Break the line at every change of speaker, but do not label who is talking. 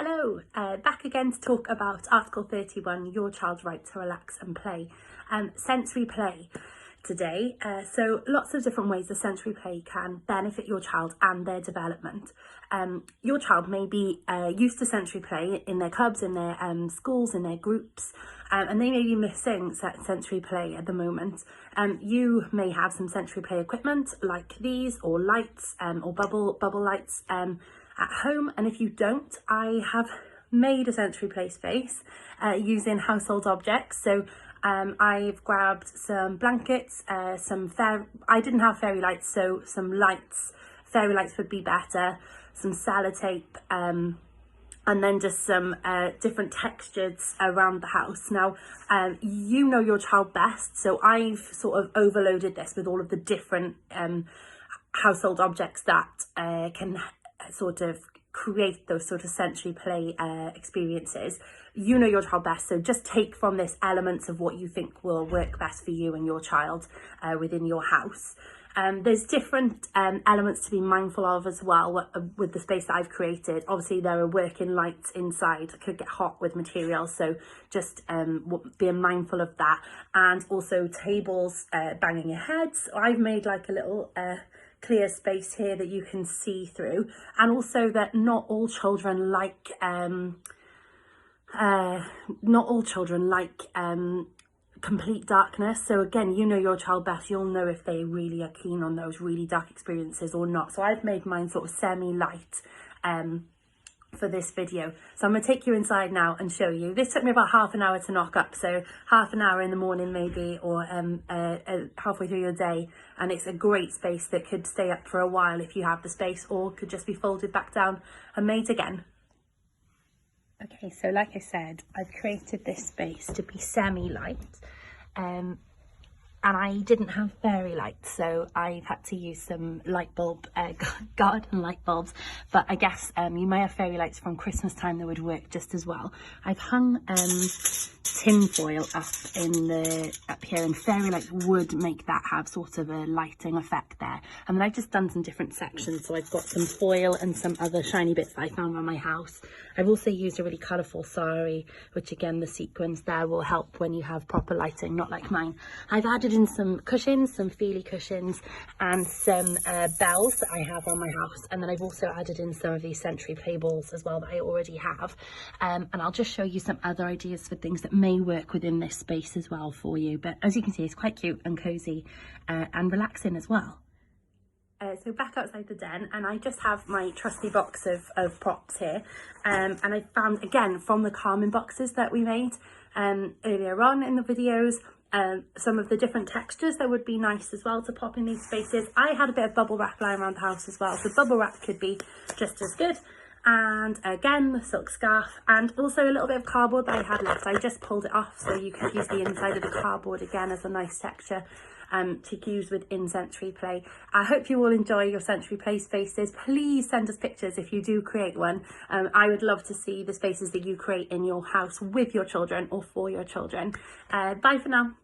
Hello, back again to talk about Article 31, your child's right to relax and play. Sensory play today. So lots of different ways the sensory play can benefit your child and their development. Your child may be used to sensory play in their clubs, in their schools, in their groups, and they may be missing sensory play at the moment. You may have some sensory play equipment like these, or lights, or bubble lights at home, and if you don't, I have made a sensory play space using household objects. So I've grabbed some blankets, I didn't have fairy lights, so some lights, fairy lights would be better, some sellotape, and then just some different textures around the house. Now, you know your child best, so I've sort of overloaded this with all of the different household objects that can sort of create those sort of sensory play experiences. You know your child best, so just take from this elements of what you think will work best for you and your child within your house. There's different elements to be mindful of as well with the space that I've created. Obviously there are working lights inside, it could get hot with materials, so just being mindful of that. And also tables banging your heads. I've made like a little clear space here that you can see through, and also that not all children like complete darkness. So again, you know your child best, you'll know if they really are keen on those really dark experiences or not. So I've made mine sort of semi-light for this video. So I'm going to take you inside now and show you. This took me about half an hour to knock up, so half an hour in the morning maybe, or halfway through your day, and it's a great space that could stay up for a while if you have the space, or could just be folded back down and made again. Okay, so like I said, I've created this space to be semi-light, and I didn't have fairy lights, so I've had to use some light bulb, garden light bulbs, but I guess you may have fairy lights from Christmas time that would work just as well. I've hung tin foil up here, and fairy lights would make that have sort of a lighting effect there. And then I've just done some different sections, so I've got some foil and some other shiny bits that I found around my house. I've also used a really colourful sari, which again, the sequins there will help when you have proper lighting, not like mine. I've added in some cushions, some feely cushions, and some bells that I have on my house. And then I've also added in some of these sensory play balls as well that I already have. And I'll just show you some other ideas for things that may work within this space as well for you. But as you can see, it's quite cute and cozy and relaxing as well. So back outside the den, and I just have my trusty box of props here, and I found again from the calming boxes that we made earlier on in the videos, some of the different textures that would be nice as well to pop in these spaces. I had a bit of bubble wrap lying around the house as well, so bubble wrap could be just as good. And again, the silk scarf, and also a little bit of cardboard that I had left. I just pulled it off, so you could use the inside of the cardboard again as a nice texture to use within sensory play. I hope you all enjoy your sensory play spaces. Please send us pictures if you do create one. I would love to see the spaces that you create in your house with your children or for your children. Bye for now.